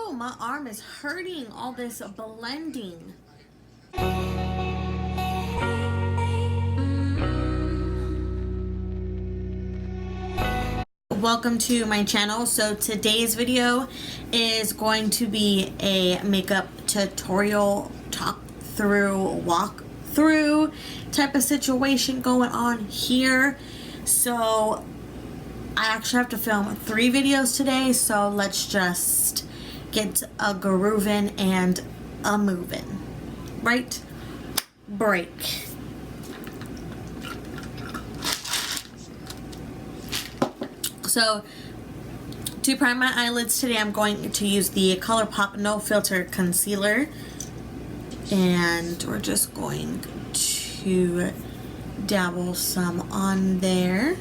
Ow, my arm is hurting, all this blending. Welcome to my channel. So today's video is going to be a makeup tutorial walk through type of situation going on here. So I actually have to film 3 videos today, so let's just get a grooving and a moving. Right? Break. So to prime my eyelids today, I'm going to use the ColourPop No Filter Concealer, and we're just going to dabble some on there.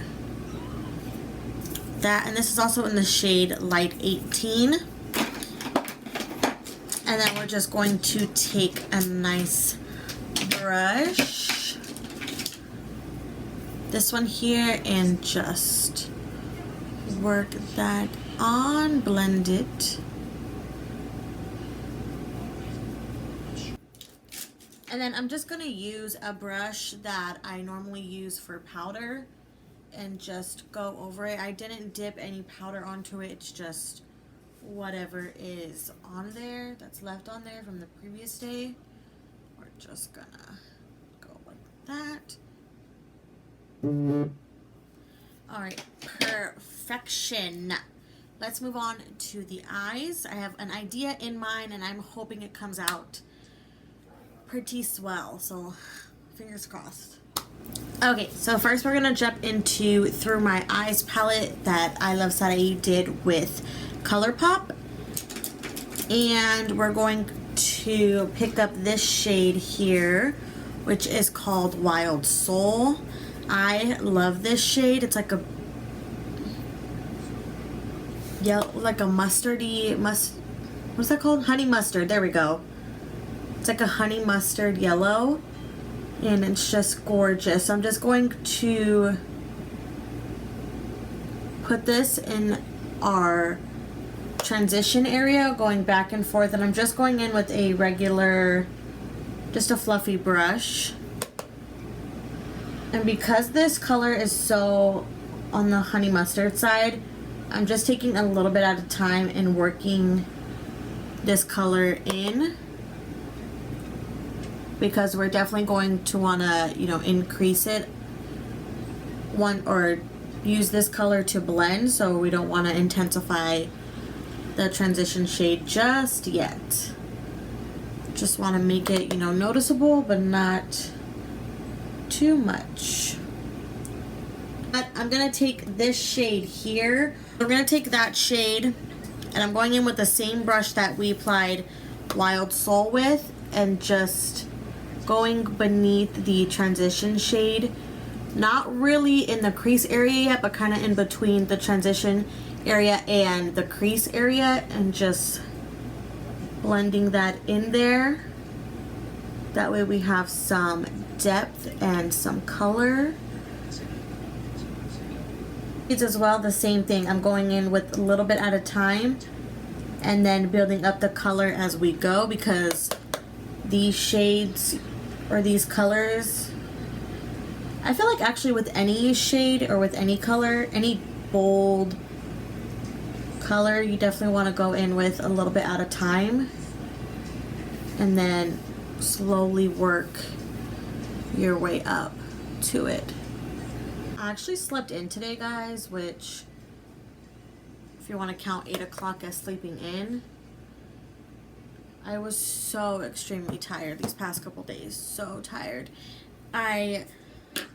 And this is also in the shade Light 18. And then we're just going to take a nice brush, this one here, and just work that on, blend it. And then I'm just going to use a brush that I normally use for powder and just go over it. I didn't dip any powder onto it. It's just whatever is on there, that's left on there from the previous day. We're just gonna go like that. Alright, perfection. Let's move on to the eyes. I have an idea in mind and I'm hoping it comes out pretty swell, so fingers crossed. Okay, so first we're gonna jump into Through My Eyes palette that I Love Sarai did with ColourPop, and we're going to pick up this shade here, which is called Wild Soul. I love this shade. It's like a yellow, like a mustardy, what's that called? Honey mustard. There we go. It's like a honey mustard yellow, and it's just gorgeous. I'm just going to put this in our transition area, going back and forth, and I'm just going in with a regular, just a fluffy brush. And because this color is so on the honey mustard side, I'm just taking a little bit at a time and working this color in, because we're definitely going to want to, you know, increase it or use this color to blend, so we don't want to intensify the transition shade just yet. Just want to make it, you know, noticeable but not too much. But I'm gonna take this shade here. We're gonna take that shade, and I'm going in with the same brush that we applied Wild Soul with, and just going beneath the transition shade, not really in the crease area yet, but kind of in between the transition area and the crease area, and just blending that in there. That way we have some depth and some color. It's as well the same thing. I'm going in with a little bit at a time and then building up the color as we go, because these shades or these colors, I feel like actually with any shade or with any color, any bold color, you definitely want to go in with a little bit at a time and then slowly work your way up to it. I actually slept in today, guys, which, if you want to count 8 o'clock as sleeping in, I was so extremely tired these past couple days. So tired.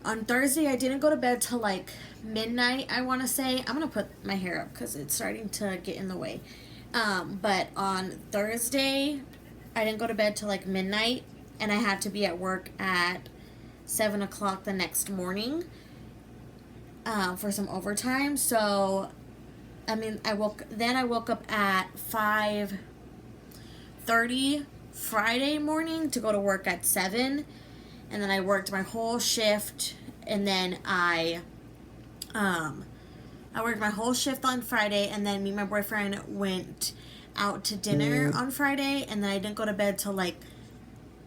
On Thursday, I didn't go to bed till like midnight, I want to say. I'm going to put my hair up because it's starting to get in the way. But on Thursday, I didn't go to bed till like midnight, and I had to be at work at 7 o'clock the next morning for some overtime. So, I mean, I woke up at 5:30 Friday morning to go to work at 7, and then I worked my whole shift, and then I worked my whole shift on Friday, and then me and my boyfriend went out to dinner on Friday, and then I didn't go to bed till like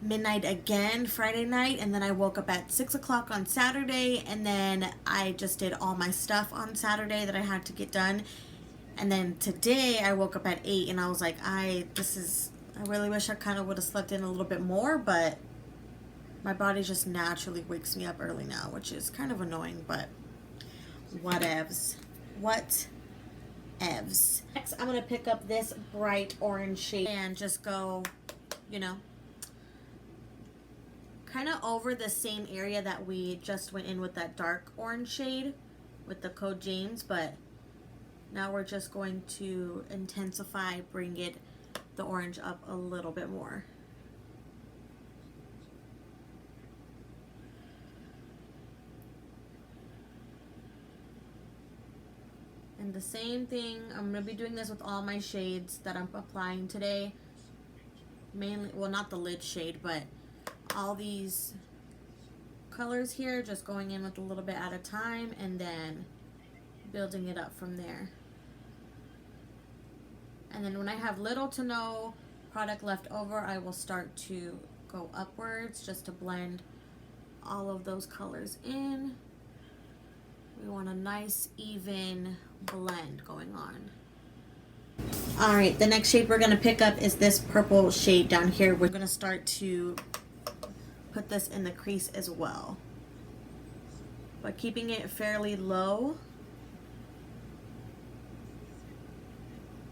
midnight again Friday night, and then I woke up at 6 o'clock on Saturday, and then I just did all my stuff on Saturday that I had to get done. And then today I woke up at 8, and I was like, I really wish I kind of would have slept in a little bit more, but my body just naturally wakes me up early now, which is kind of annoying, but whatevs. Whatevs. Next, I'm going to pick up this bright orange shade and just go, you know, kind of over the same area that we just went in with that dark orange shade with the Code James, but now we're just going to intensify, bring the orange up a little bit more. And the same thing, I'm going to be doing this with all my shades that I'm applying today. Mainly, well, not the lid shade, but all these colors here, just going in with a little bit at a time and then building it up from there. And then when I have little to no product left over, I will start to go upwards just to blend all of those colors in. We want a nice even blend going on. Alright, the next shade we're going to pick up is this purple shade down here. We're going to start to put this in the crease as well, but keeping it fairly low.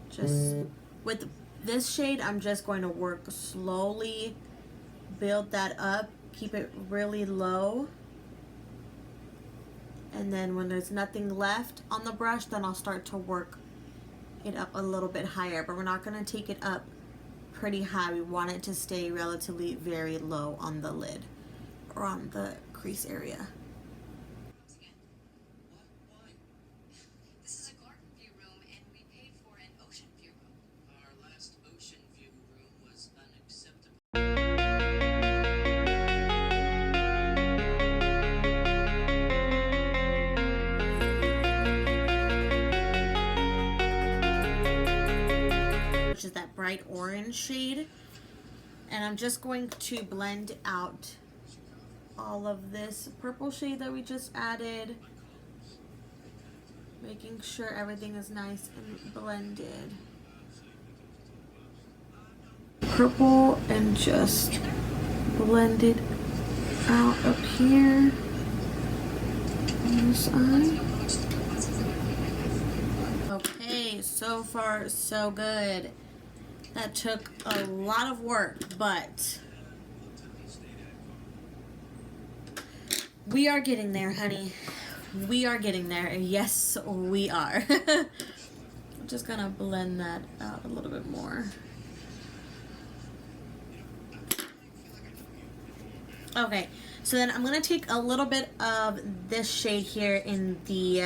Just with this shade, I'm just going to work slowly, build that up, keep it really low, and then when there's nothing left on the brush, then I'll start to work it up a little bit higher, but we're not going to take it up pretty high. We want it to stay relatively very low on the lid or on the crease area. This is a garden view room, and we paid for an ocean view room. Our last ocean view room was unacceptable. Which is that bright orange shade, and I'm just going to blend out all of this purple shade that we just added, making sure everything is nice and blended. Purple, and just blend it out up here on this side. Okay, so far so good. That took a lot of work, but we are getting there, honey. We are getting there. Yes, we are. I'm just gonna blend that out a little bit more. Okay, so then I'm gonna take a little bit of this shade here in the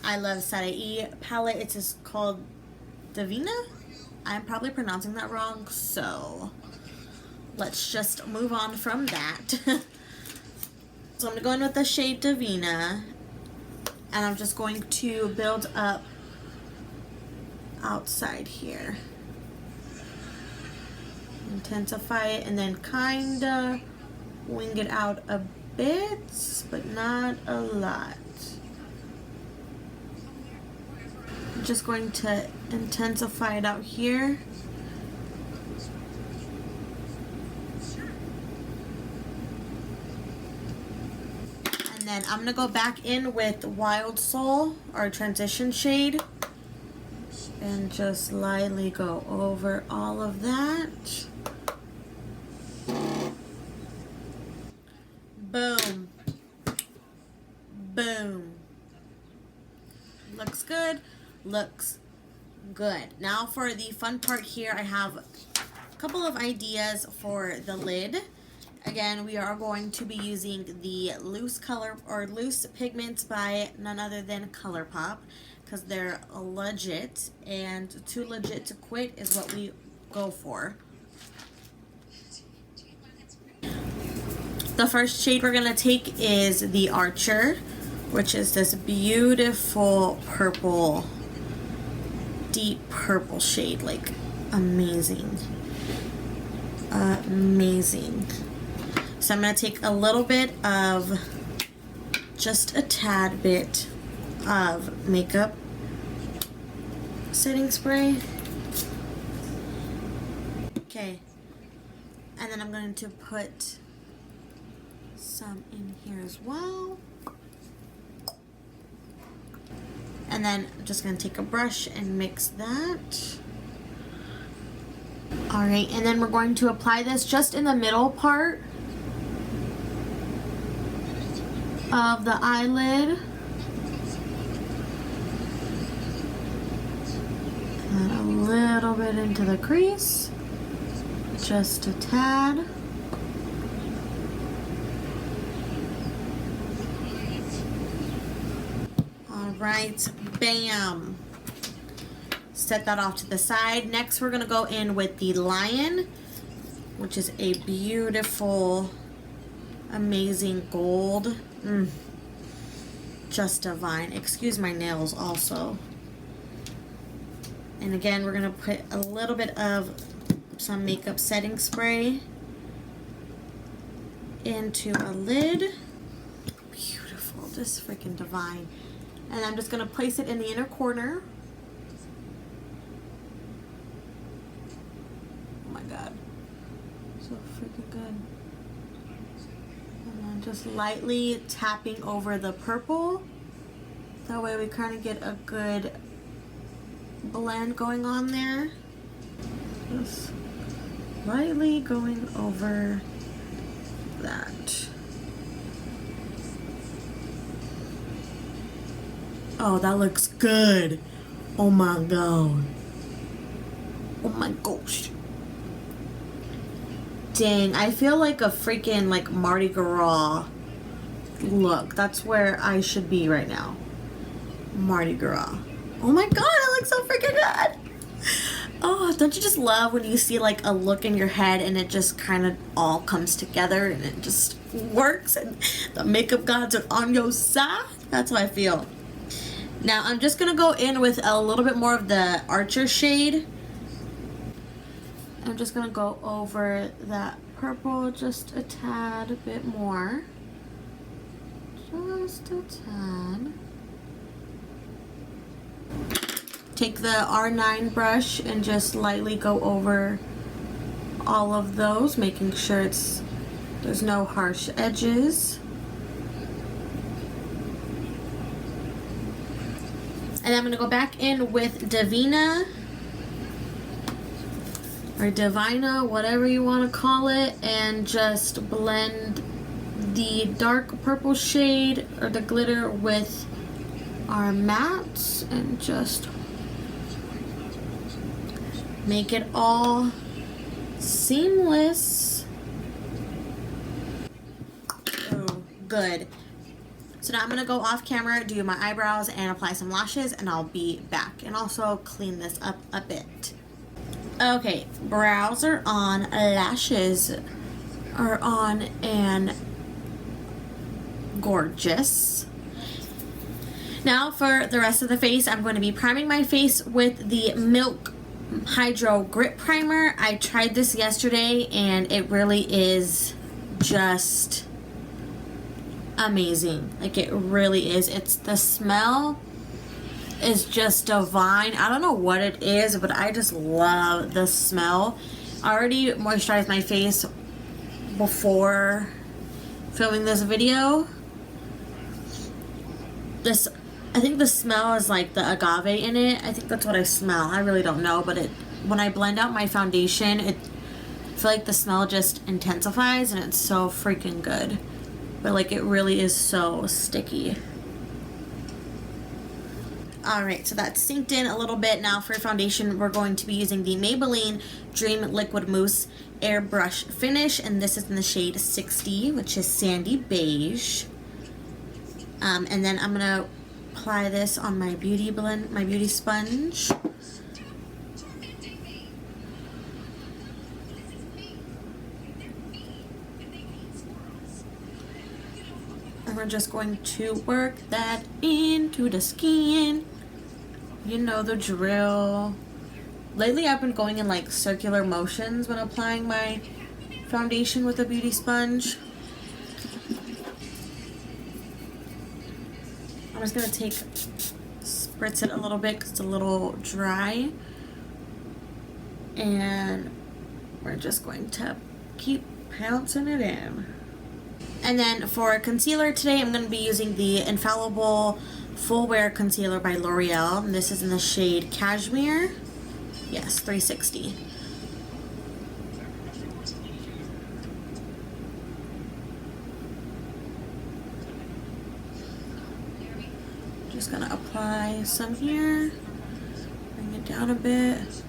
I Love Sarai palette. It's just called Divina. I'm probably pronouncing that wrong, so let's just move on from that. So I'm going to go in with the shade Divina, and I'm just going to build up outside here. Intensify it, and then kind of wing it out a bit, but not a lot. I'm just going to intensify it out here. And then I'm going to go back in with Wild Soul, our transition shade, and just lightly go over all of that. Boom. Boom. Looks good. Looks good. Now for the fun part here, I have a couple of ideas for the lid. Again, we are going to be using the loose color or loose pigments by none other than ColourPop, because they're legit, and too legit to quit is what we go for. The first shade we're going to take is the Archer, which is this beautiful purple, deep purple shade. Like, amazing. Amazing. So I'm going to take a little bit of, just a tad bit of makeup setting spray. Okay. And then I'm going to put some in here as well. And then I'm just going to take a brush and mix that. Alright, and then we're going to apply this just in the middle part of the eyelid. And a little bit into the crease. Just a tad. Alright, bam. Set that off to the side. Next we're going to go in with the Lion, which is a beautiful, amazing gold. Just divine. Excuse my nails also. And again, we're going to put a little bit of some makeup setting spray into a lid. Beautiful. Just freaking divine. And I'm just going to place it in the inner corner. Oh my god. So freaking good. And then just lightly tapping over the purple. That way we kind of get a good blend going on there. Just lightly going over that. Oh, that looks good. Oh my god. Oh my gosh. Dang, I feel like a freaking like Mardi Gras look. That's where I should be right now. Mardi Gras. Oh my god, it looks so freaking good. Oh, don't you just love when you see like a look in your head and it just kind of all comes together and it just works and the makeup gods are on your side? That's how I feel. Now I'm just gonna go in with a little bit more of the Archer shade. I'm just gonna go over that purple just a tad bit more. Just a tad. Take the R9 brush and just lightly go over all of those, making sure there's no harsh edges. And I'm gonna go back in with Divina or Divina, whatever you want to call it, and just blend the dark purple shade or the glitter with our mattes and just make it all seamless. Oh, good. So now I'm going to go off camera, do my eyebrows, and apply some lashes, and I'll be back. And also clean this up a bit. Okay, brows are on, lashes are on, and gorgeous. Now for the rest of the face, I'm going to be priming my face with the Milk Hydro Grip Primer. I tried this yesterday, and it really is just amazing. Like, it really is. It's the smell is just divine. I don't know what it is, but I just love the smell. I already moisturized my face before filming this video. I think the smell is like the agave in it. I think that's what I smell. I really don't know, but when I blend out my foundation, I feel like the smell just intensifies, and it's so freaking good. But like, it really is so sticky. Alright, so that's synced in a little bit. Now for foundation, we're going to be using the Maybelline Dream Liquid Mousse Airbrush Finish, and this is in the shade 60, which is Sandy Beige. And then I'm gonna apply this on my beauty blend, my beauty sponge. And we're just going to work that into the skin. You know the drill. lately I've been going in like circular motions when applying my foundation with a beauty sponge. I'm just gonna spritz it a little bit because it's a little dry. And we're just going to keep pouncing it in. And then for concealer today, I'm going to be using the Infallible Full Wear Concealer by L'Oreal. And this is in the shade Cashmere. Yes, 360. Just going to apply some here. Bring it down a bit.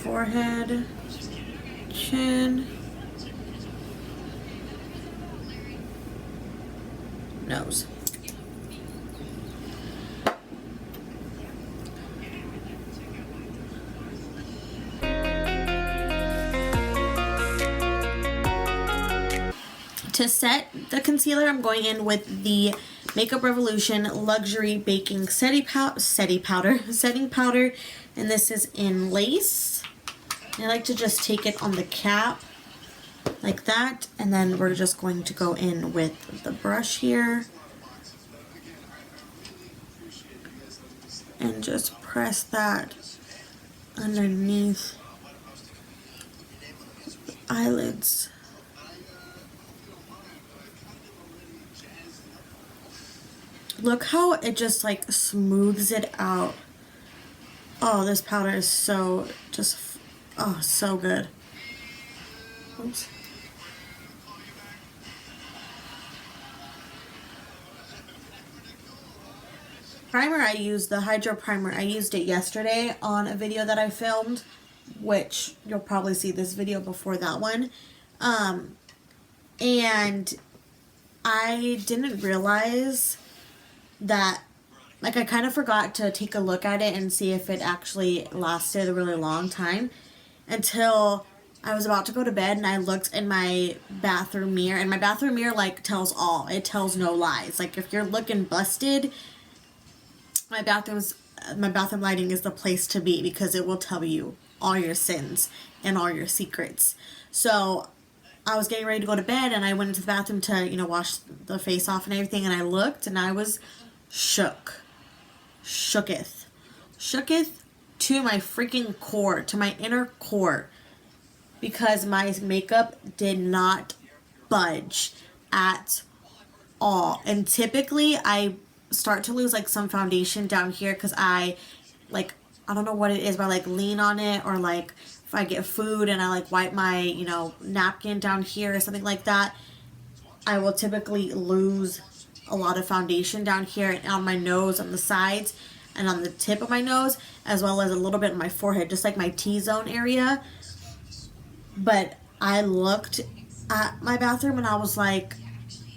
Forehead. Chin. Nose. To set the concealer, I'm going in with the Makeup Revolution Luxury Baking setting powder, and this is in Lace. And I like to just take it on the cap like that, and then we're just going to go in with the brush here and just press that underneath the eyelids. Look how it just like smooths it out. Oh, this powder is so so good. Oops. Primer I used, the Hydro Primer, I used it yesterday on a video that I filmed, which you'll probably see this video before that one. And I didn't realize that, like, I kind of forgot to take a look at it and see if it actually lasted a really long time until I was about to go to bed and I looked in my bathroom mirror, and my bathroom mirror like tells all. It tells no lies. Like, if you're looking busted, my bathroom lighting is the place to be because it will tell you all your sins and all your secrets. So I was getting ready to go to bed and I went into the bathroom to, you know, wash the face off and everything, and I looked and I was shooketh to my freaking core, to my inner core, because my makeup did not budge at all. And typically I start to lose like some foundation down here because I don't know what it is, but I like lean on it, or like if I get food and I like wipe my, you know, napkin down here or something like that, I will typically lose a lot of foundation down here and on my nose, on the sides, and on the tip of my nose, as well as a little bit on my forehead, just like my T-zone area. But I looked at my bathroom and I was like,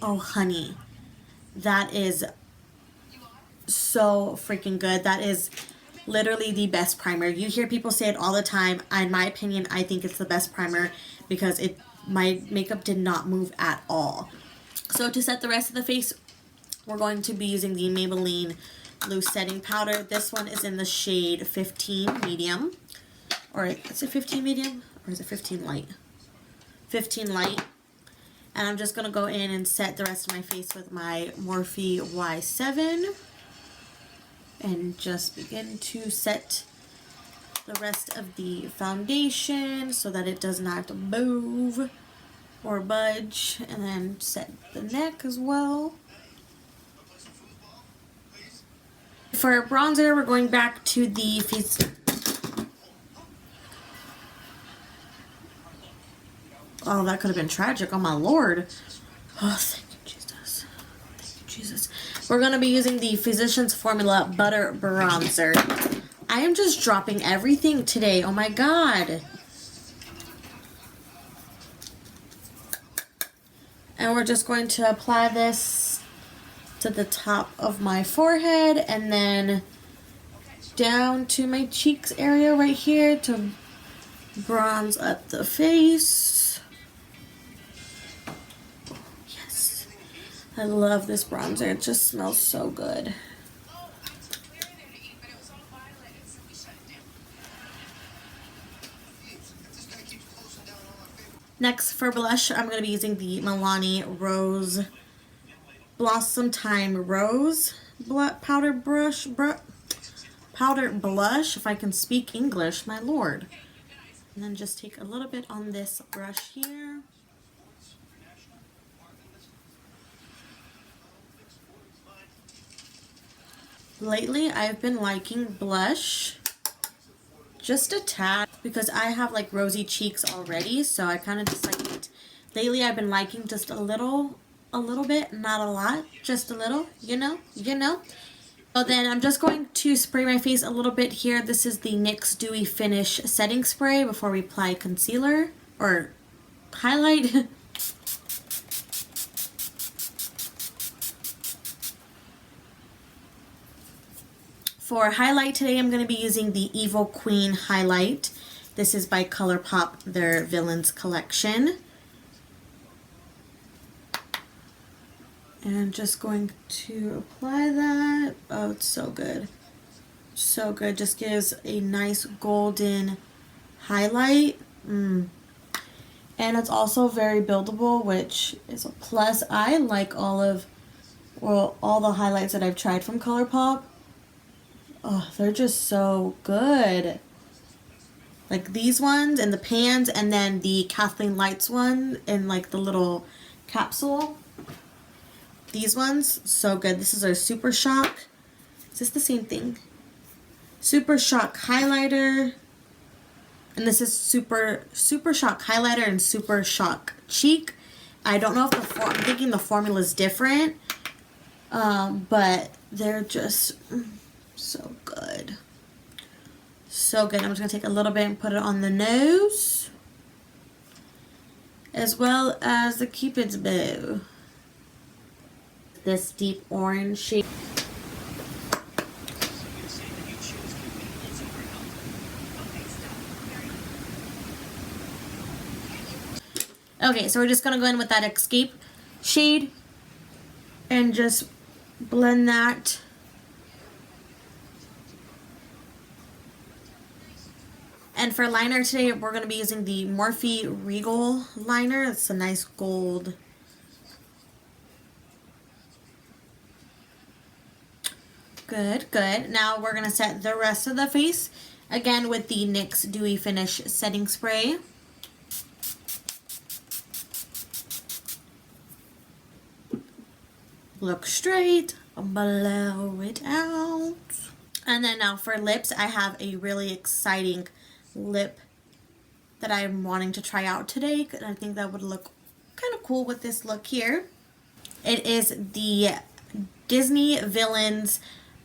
oh honey, that is so freaking good. That is literally the best primer. You hear people say it all the time. In my opinion, I think it's the best primer because my makeup did not move at all. So to set the rest of the face, we're going to be using the Maybelline Loose Setting Powder. This one is in the shade 15 Medium. Or is it 15 Medium? Or is it 15 Light? 15 Light. And I'm just going to go in and set the rest of my face with my Morphe Y7. And just begin to set the rest of the foundation so that it does not move or budge. And then set the neck as well. For our bronzer, we're going back to the face. Oh, that could have been tragic. Oh, my Lord. Oh, thank you, Jesus. Thank you, Jesus. We're going to be using the Physicians Formula Butter Bronzer. I am just dropping everything today. Oh, my God. And we're just going to apply this to the top of my forehead and then down to my cheeks area right here to bronze up the face. Yes. I love this bronzer. It just smells so good. Next for blush, I'm going to be using the Milani Rose Blossom Time Rose powder blush, if I can speak English, my lord. And then just take a little bit on this brush here. Lately, I've been liking blush just a tad because I have like rosy cheeks already, so I kind of just like it. Lately, I've been liking just a little bit, not a lot, just a little, you know. So then I'm just going to spray my face a little bit here. This is the NYX Dewy Finish Setting Spray before we apply concealer or highlight. For highlight today, I'm going to be using the Evil Queen highlight. This is by ColourPop, their Villains collection. And I'm just going to apply that. Oh, it's so good. So good. Just gives a nice golden highlight. And it's also very buildable, which is a plus. I like all the highlights that I've tried from ColourPop. Oh, they're just so good. Like these ones and the pans, and then the Kathleen Lights one in like the little capsule. These ones, so good. This is our Super Shock. Is this the same thing? Super Shock highlighter. And this is Super Shock highlighter and Super Shock cheek. I don't know if I'm thinking the formula is different. But they're just so good. So good. I'm just going to take a little bit and put it on the nose. As well as the Cupid's bow. This deep orange shade. Okay, so we're just going to go in with that Escape shade and just blend that. And for liner today, we're going to be using the Morphe Regal liner. It's a nice gold. Good, good. Now we're going to set the rest of the face, again with the NYX Dewy Finish Setting Spray. Look straight, blow it out. And then now for lips, I have a really exciting lip that I'm wanting to try out today. And I think that would look kind of cool with this look here. It is the Disney Villains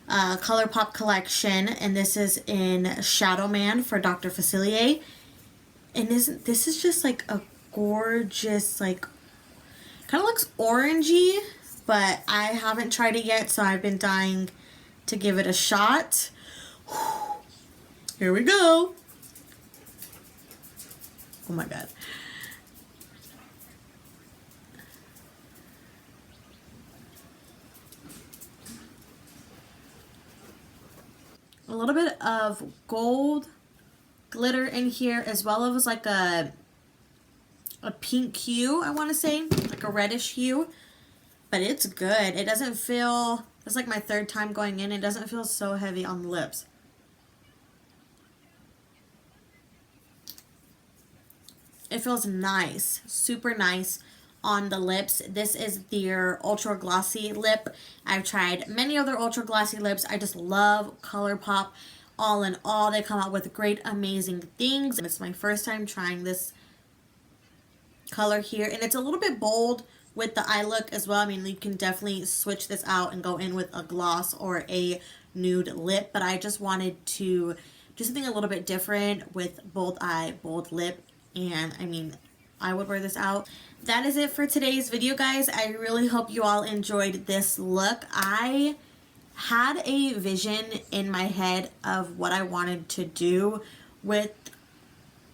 ColourPop collection, and this is in Shadow Man for Dr. Facilier. And this is just like a gorgeous, like, kind of looks orangey, but I haven't tried it yet, so I've been dying to give it a shot. Here we go. Oh my god. A little bit of gold glitter in here, as well as like a pink hue, I want to say, like a reddish hue. But it's good. It doesn't feel, it's like my third time going in. It doesn't feel so heavy on the lips. It feels nice, super nice on the lips. This is their ultra glossy lip. I've tried many other ultra glossy lips. I just love ColourPop. All in all, they come out with great, amazing things. It's my first time trying this color here, and it's a little bit bold with the eye look as well. I mean, you can definitely switch this out and go in with a gloss or a nude lip, but I just wanted to do something a little bit different with bold eye, bold lip, and I mean, I would wear this out. That is it for today's video, guys. I really hope you all enjoyed this look. I had a vision in my head of what I wanted to do with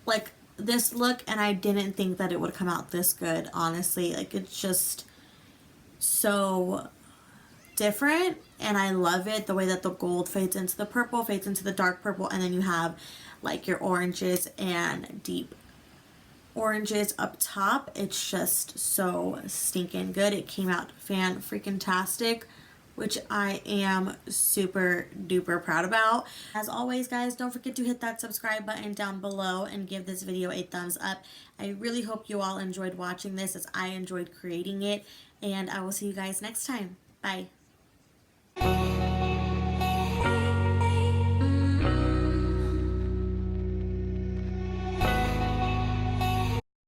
like this look, and I didn't think that it would come out this good, honestly. Like, it's just so different, and I love it, the way that the gold fades into the purple, fades into the dark purple, and then you have like your oranges and deep oranges up top. It's just so stinking good. It came out fan-freaking-tastic, which I am super duper proud about. As always, guys, don't forget to hit that subscribe button down below and give this video a thumbs up. I really hope you all enjoyed watching this as I enjoyed creating it, and I will see you guys next time. Bye.